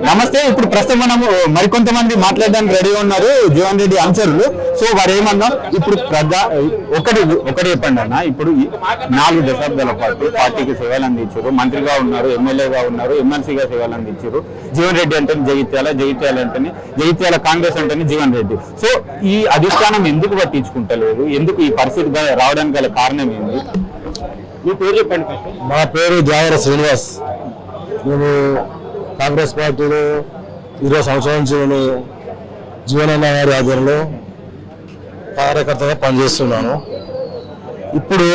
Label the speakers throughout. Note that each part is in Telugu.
Speaker 1: నమస్తే. ఇప్పుడు ప్రస్తుతం మనం మరికొంతమంది మాట్లాడడానికి రెడీగా ఉన్నారు జీవన్ రెడ్డి అనుచరులు. సో వారు ఏమన్నా ఇప్పుడు ఒకటి చెప్పండి అన్న. ఇప్పుడు 4 దశాబ్దాల పాటు పార్టీకి సేవలు అందించారు, మంత్రిగా ఉన్నారు, ఎమ్మెల్యేగా ఉన్నారు, ఎమ్మెల్సీగా సేవలు అందించారు. జీవన్ రెడ్డి అంటే జగిత్యాల కాంగ్రెస్ అంటేనే జీవన్ రెడ్డి. సో ఈ అధిష్టానం ఎందుకు పట్టించుకుంటలేదు, ఎందుకు ఈ పరిస్థితి రావడానికి గల కారణం ఏంటి? మీ పేరు చెప్పండి.
Speaker 2: మా పేరు జావర శ్రీనివాస్. నేను కాంగ్రెస్ పార్టీలో 20 సంవత్సరాల నుంచి నేను జీవనన్న గారి ఆధ్వర్యంలో కార్యకర్తగా పనిచేస్తున్నాను. ఇప్పుడు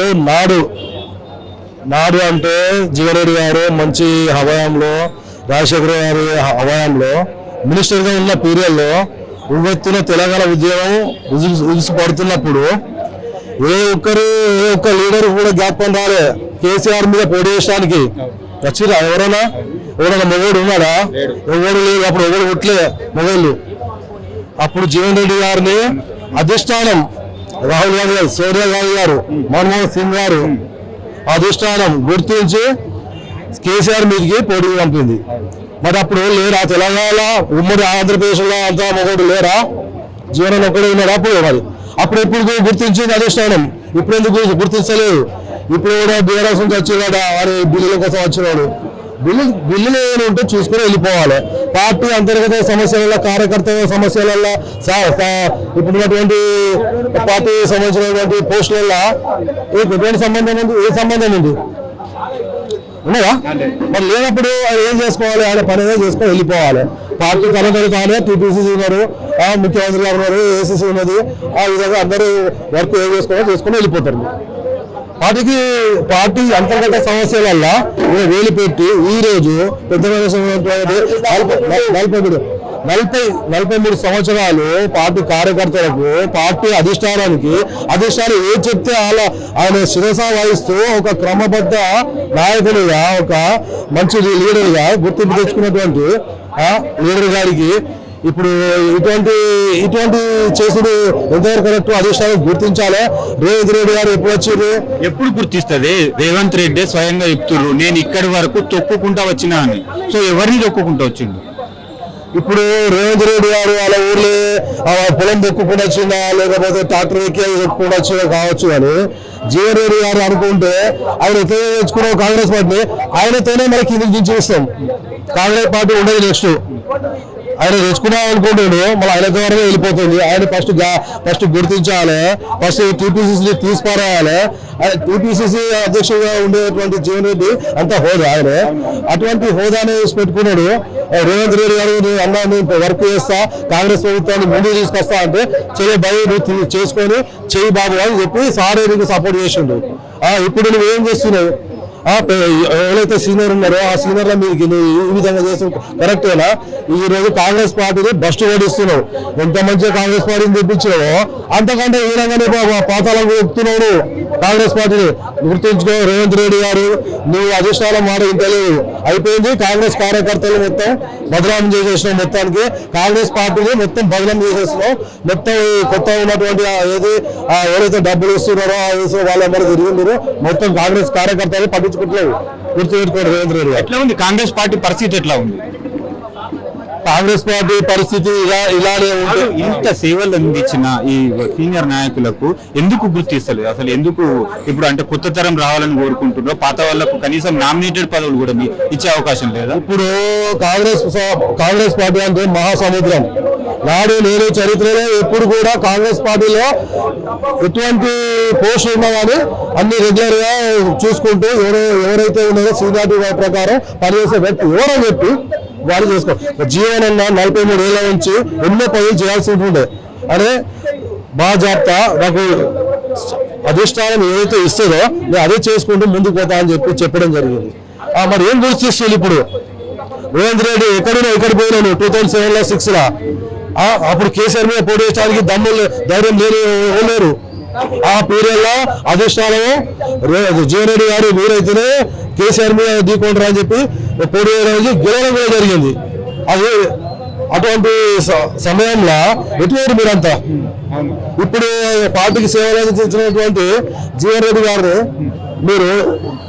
Speaker 2: నాడు అంటే జీవన్ రెడ్డి గారు మంచి హయాంలో, రాజశేఖర గారి హయాంలో మినిస్టర్గా ఉన్న పీరియడ్లో ఉవ్వెత్తున తెలంగాణ ఉద్యమం ఉగిసిపడుతున్నప్పుడు ఏ ఒక్క లీడర్ కూడా జ్ఞాపకం రాలే కేసీఆర్ మీద పోటీ చేయడానికి. వచ్చిరా ఎవరైనా మొగోడు ఉన్నాడా? ఎవరు లేదు. అప్పుడు ఎవరు కొట్లే మొగోళ్ళు. అప్పుడు జీవన్ రెడ్డి గారిని అధిష్టానం, రాహుల్ గాంధీ గారు, సోనియా గాంధీ గారు, మన్మోహన్ సింగ్ గారు అధిష్టానం గుర్తించి కేసీఆర్ మీదకి పోటీ పంపింది. మరి అప్పుడు లేరా తెలంగాణ ఉమ్మడి ఆంధ్రప్రదేశ్లో అంతా మొగోడు లేరా? జీవన్ ఒక్కడే ఉన్నాడు. అప్పుడు ఎప్పుడు గుర్తించింది అధిష్టానం? ఇప్పుడు ఎందుకు గుర్తించలేదు? ఇప్పుడు కూడా బీఆర్ఎస్ నుంచి వచ్చినాడు, వారి బిల్లుల కోసం వచ్చినాడు. బిల్లులు ఏమైనా ఉంటే చూసుకుని వెళ్ళిపోవాలి. పార్టీ అంతర్గత సమస్యల, కార్యకర్తల సమస్యల, ఇప్పుడున్నటువంటి పార్టీ సంబంధించినటువంటి పోస్టుల ఎటువంటి సంబంధం ఉంది? ఏ సంబంధం ఉంది? ఉన్నాయా? మరి లేనప్పుడు ఏం చేసుకోవాలి? ఆయన పని ఏదో చేసుకొని వెళ్ళిపోవాలి. పార్టీ కలగలు కానీ టీపీసీసీ ఉన్నారు, ముఖ్యమంత్రి గారు ఉన్నారు, ఏసీసీ ఉన్నది. ఆ విధంగా అందరూ వర్క్ ఏం చేసుకొని వెళ్ళిపోతారు. పార్టీ అంతర్గత సమస్యల వల్ల వేలు పెట్టి ఈ రోజు పెద్ద 43 సంవత్సరాలు పార్టీ కార్యకర్తలకు, పార్టీ అధిష్టానానికి అధిష్టానం ఏం చెప్తే ఆయన శిరస వహిస్తూ ఒక క్రమబద్ధ నాయకునిగా, ఒక మంచి లీడర్గా గుర్తింపు తెచ్చుకున్నటువంటి లీడర్ గారికి ఇప్పుడు ఇటువంటి చేసుడు ఎంతవరకు కరెక్ట్? అధిష్టానం గుర్తించాలి. రేవంత్ రెడ్డి గారు ఎప్పుడు
Speaker 1: గుర్తిస్తుంది? రేవంత్ రెడ్డి స్వయంగా చెప్తున్నారు, నేను ఇక్కడి వరకు తొక్కుకుంటా వచ్చినా అని. సో ఎవరిని తొక్కుకుంటా వచ్చిండు?
Speaker 2: ఇప్పుడు రేవంత్ రెడ్డి గారు వాళ్ళ ఊర్లో పొలం దొక్కుకుండా వచ్చిందా, లేకపోతే ట్రాక్టర్ ఎక్కి దొక్కుకుండా వచ్చిందా కావచ్చు. కానీ జీవన్ రెడ్డి గారు అనుకుంటే ఆయన ఎట్లా తెచ్చుకున్నాం కాంగ్రెస్ పార్టీ, ఆయనతోనే మనకి కిందకి దించేస్తాం. కాంగ్రెస్ పార్టీ ఉండదు. నెక్స్ట్ ఆయన తెచ్చుకున్నాం అనుకుంటాడు, మళ్ళీ ఆయన ద్వారా వెళ్ళిపోతుంది. ఆయన ఫస్ట్ గుర్తించాలి, ఫస్ట్ టీపీసీసీ తీసుకురావాలి. టీపీసీసీ అధ్యక్షుడిగా ఉండేటువంటి జీవన్ రెడ్డి అంత హోదా, ఆయన అటువంటి హోదాని పెట్టుకున్నాడు. రేవంత్ రెడ్డి గారు అన్నా నేను వర్క్ చేస్తా, కాంగ్రెస్ ప్రభుత్వాన్ని ముందుకు తీసుకొస్తా అంటే చెయ్యి భయ చేసుకొని చెయ్యి బాబు అని చెప్పి సారేరికి సపోర్ట్ చేసిండు. ఇప్పుడు నువ్వేం చేస్తున్నావు? ఎవరైతే సీనియర్ ఉన్నారో ఆ సీనియర్ల మీకు ఈ విధంగా చేస్తూ కరెక్టేనా? ఈ రోజు కాంగ్రెస్ పార్టీని బస్టు ఓడిస్తున్నావు. ఎంత మంచిగా కాంగ్రెస్ పార్టీని తెప్పించినావో అంతకంటే ఈ విధంగానే పాతాలకు చెప్తున్నావు. కాంగ్రెస్ పార్టీని గుర్తుంచుకో. రేవంత్ రెడ్డి గారు నువ్వు అధిష్టానం మాట ఇంటలేదు, అయిపోయింది. కాంగ్రెస్ కార్యకర్తలు మొత్తం బదనాం చేసేసినావు. మొత్తానికి కాంగ్రెస్ పార్టీని మొత్తం బదనాం చేసేస్తున్నావు. మొత్తం కొత్త ఉన్నటువంటి ఎవరైతే డబ్బులు ఇస్తున్నారో వాళ్ళందరూ తిరిగిందో మొత్తం కాంగ్రెస్ కార్యకర్తలు పట్టించుకుంటలేవు. గుర్తుపెట్టుకోండి. రేవంత్ రెడ్డి
Speaker 1: ఎట్లా ఉంది కాంగ్రెస్ పార్టీ పరిస్థితి? ఎట్లా ఉంది
Speaker 2: కాంగ్రెస్ పార్టీ పరిస్థితి? ఇలానే ఉంటే
Speaker 1: ఇంత సేవలు అందించిన ఈ సీనియర్ నాయకులకు ఎందుకు గుర్తిస్తలేదు? అసలు ఎందుకు ఇప్పుడు అంటే కొత్త తరం రావాలని కోరుకుంటున్నారో, పాత వాళ్ళకు కనీసం నామినేటెడ్ పదవులు కూడా ఇచ్చే అవకాశం లేదా?
Speaker 2: ఇప్పుడు కాంగ్రెస్ పార్టీ అంటే మహాసముద్రం. నేను చరిత్రలో ఎప్పుడు కూడా కాంగ్రెస్ పార్టీలో ఎటువంటి పోస్ట్ ఉన్నా కానీ అన్ని రెగ్యులర్ గా చూసుకుంటూ ఎవరైతే ఉన్నారో సీనియారిటీ ప్రకారం పనిచేసే వ్యక్తి ఎవరో చెప్పి వాళ్ళు చేసుకో. జీవన్ అన్న 43 ఏళ్ల నుంచి ఎన్నో పనులు చేయాల్సి ఉంటుండే. అదే బాజాప్తా నాకు అధిష్టానం ఏదైతే ఇస్తుందో నేను అదే చేసుకుంటూ ముందుకు పోతా అని చెప్పడం జరిగింది. మరి ఏం గుర్తిస్తుంది ఇప్పుడు? రేవంత్ రెడ్డి ఎక్కడ పోయినాను 2007లో 2006లో అప్పుడు కేసీఆర్ మీద పోటీ చేయడానికి ధైర్యం లేరు. ఆ పీరియడ్లో అధిష్టానం జీవన్ రెడ్డి గారు మీరైతేనే కేసీఆర్ మీద ఢీకొంటారు అని చెప్పి పోటీ చేయడానికి గెలవడం కూడా జరిగింది. అది అటువంటి సమయంలో ఎటువంటి మీరంతా ఇప్పుడు పార్టీకి సేవలు అందించినటువంటి జీవన్ రెడ్డి గారిని మీరు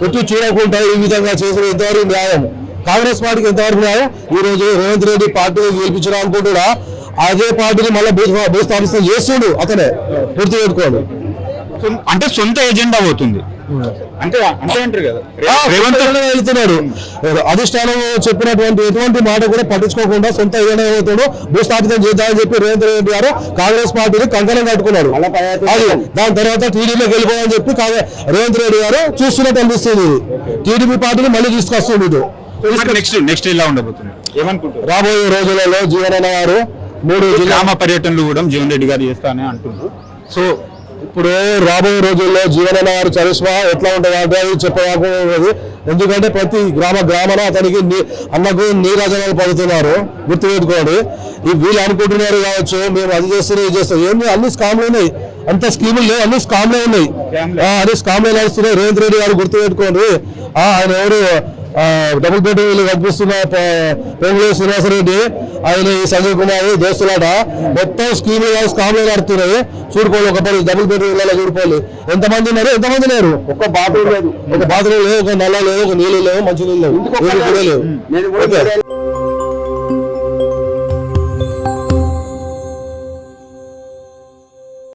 Speaker 2: ఎటు చూడకుండా ఈ విధంగా చేసిన ఎంతవరకు న్యాయం? కాంగ్రెస్ పార్టీకి ఎంతవరకు న్యాయం? ఈ రోజు రేవంత్ రెడ్డి పార్టీ గెలిపించడం అనుకుంటున్నా అదే పార్టీని మళ్ళీ భూస్థాపితం చేస్తుండు అతనే పూర్తి పెట్టుకోండి.
Speaker 1: అంటే సొంత ఎజెండా అవుతుంది అంటే అంటారు కదా
Speaker 2: రేవంత్ రెడ్డి వెళ్తున్నాడు. అధిష్టానం చెప్పినటువంటి ఎటువంటి మాట కూడా పట్టించుకోకుండా సొంత ఏదైనా అవుతాడు భూస్థాపితం చేద్దామని చెప్పి రేవంత్ రెడ్డి గారు కాంగ్రెస్ పార్టీని కంకణం కట్టుకున్నాడు. అది దాని తర్వాత టీడీపీకి వెళ్ళిపోవాలని చెప్పి రేవంత్ రెడ్డి గారు చూస్తున్నట్టు అనిపిస్తుంది. టీడీపీ పార్టీని మళ్ళీ తీసుకొస్తుంది.
Speaker 1: నెక్స్ట్ ఎలా ఉండబోతుంది ఏమనుకుంటారు?
Speaker 2: రాబోయే రోజులలో జీవనన్న గారు 3
Speaker 1: గ్రామ పర్యటనలు కూడా జీవన్ రెడ్డి గారు చేస్తానని అంటున్నారు.
Speaker 2: సో ఇప్పుడు రాబోయే రోజుల్లో జీవనన్న గారు చరిష్మా ఎట్లా ఉంటుంది అంటే అది చెప్పలేదు. ఎందుకంటే ప్రతి గ్రామాన అతనికి అన్నకు నీరాజనాలు పడుతున్నారు. గుర్తుపెట్టుకోండి. వీళ్ళు అనుకుంటున్నారు కావచ్చు మేము అది చేస్తున్నాం ఇది చేస్తాం. ఏంటి అన్ని స్కామ్లు ఉన్నాయి. అంత స్కీములు లేవు, అన్ని స్కామ్లే ఉన్నాయి. అన్ని స్కామ్లే నడుస్తున్నాయి. రేవంత్ రెడ్డి గారు గుర్తుపెట్టుకోండి. ఆయన ఎవరు డబుల్ బెడ్రూమ్ కనిపిస్తున్న పొంగులే శ్రీనివాసరెడ్డి ఆయన ఈ సంజయ్ కుమార్ దోస్తులాట మొత్తం స్కామ్లు నడుతున్నాయి. చూడుకోవాలి ఒకప్పుడు డబుల్ బెడ్రూమ్ చూడుకోవాలి ఎంతమంది ఉన్నారు ఎంతమంది లేరు. ఒక బాత్రూమ్ లేదు, ఒక నల్ల లేదు, ఒక నీళ్ళు లేవు, మంచి నీళ్ళు లేవు, లేవు.